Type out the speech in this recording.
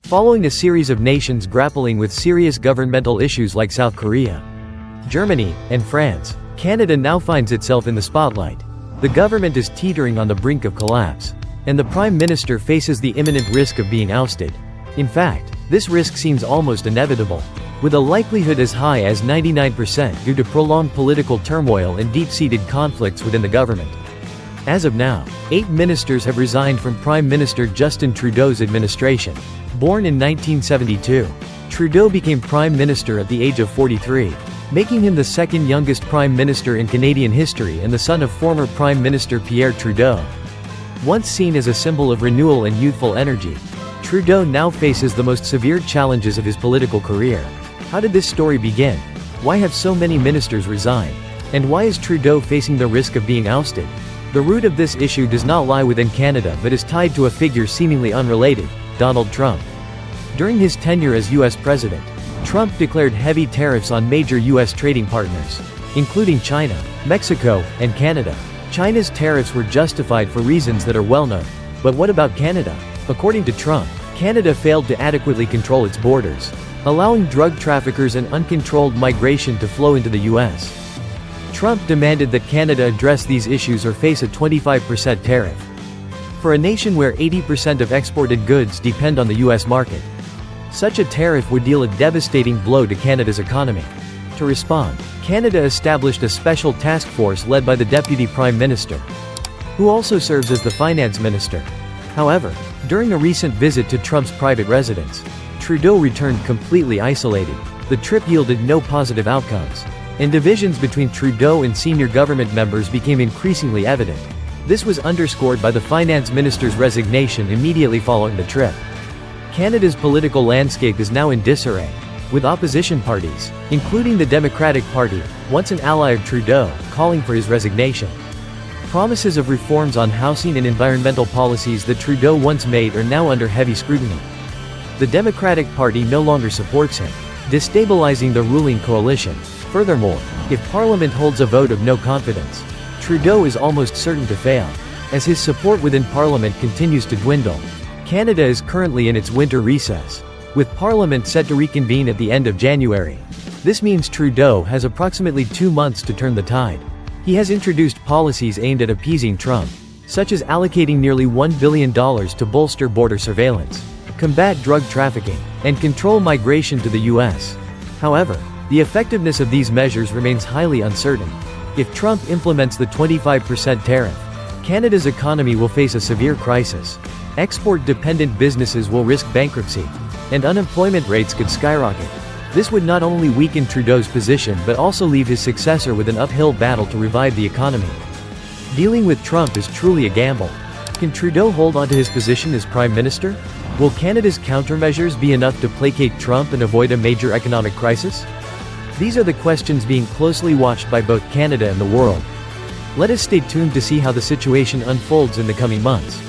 following a series of nations grappling with serious governmental issues like South Korea, Germany, and France. Canada now finds itself in the spotlight. The government is teetering on the brink of collapse, and the Prime Minister faces the imminent risk of being ousted. In fact, this risk seems almost inevitable, with a likelihood as high as 99% due to prolonged political turmoil and deep-seated conflicts within the government. As of now, 8 ministers have resigned from Prime Minister Justin Trudeau's administration. Born in 1972, Trudeau became Prime Minister at the age of 43, making him the second youngest Prime Minister in Canadian history and the son of former Prime Minister Pierre Trudeau. Once seen as a symbol of renewal and youthful energy, Trudeau now faces the most severe challenges of his political career. How did this story begin? Why have so many ministers resigned? And why is Trudeau facing the risk of being ousted? The root of this issue does not lie within Canada but is tied to a figure seemingly unrelated: Donald Trump. During his tenure as U.S. President, Trump declared heavy tariffs on major U.S. trading partners, including China, Mexico, and Canada. China's tariffs were justified for reasons that are well known. But what about Canada? According to Trump, Canada failed to adequately control its borders, allowing drug traffickers and uncontrolled migration to flow into the U.S. Trump demanded that Canada address these issues or face a 25% tariff. For a nation where 80% of exported goods depend on the U.S. market, such a tariff would deal a devastating blow to Canada's economy. To respond, Canada established a special task force led by the Deputy Prime Minister, who also serves as the Finance Minister. However, during a recent visit to Trump's private residence, Trudeau returned completely isolated. The trip yielded no positive outcomes, and divisions between Trudeau and senior government members became increasingly evident. This was underscored by the finance minister's resignation immediately following the trip. Canada's political landscape is now in disarray, with opposition parties, including the Democratic Party, once an ally of Trudeau, calling for his resignation. Promises of reforms on housing and environmental policies that Trudeau once made are now under heavy scrutiny. The Democratic Party no longer supports him, destabilizing the ruling coalition. Furthermore, if Parliament holds a vote of no confidence, Trudeau is almost certain to fail, as his support within Parliament continues to dwindle. Canada is currently in its winter recess, with Parliament set to reconvene at the end of January. This means Trudeau has approximately 2 months to turn the tide. He has introduced policies aimed at appeasing Trump, such as allocating nearly $1 billion to bolster border surveillance, combat drug trafficking, and control migration to the U.S. However, the effectiveness of these measures remains highly uncertain. If Trump implements the 25% tariff, Canada's economy will face a severe crisis. Export-dependent businesses will risk bankruptcy, and unemployment rates could skyrocket. This would not only weaken Trudeau's position but also leave his successor with an uphill battle to revive the economy. Dealing with Trump is truly a gamble. Can Trudeau hold onto his position as Prime Minister? Will Canada's countermeasures be enough to placate Trump and avoid a major economic crisis? These are the questions being closely watched by both Canada and the world. Let us stay tuned to see how the situation unfolds in the coming months.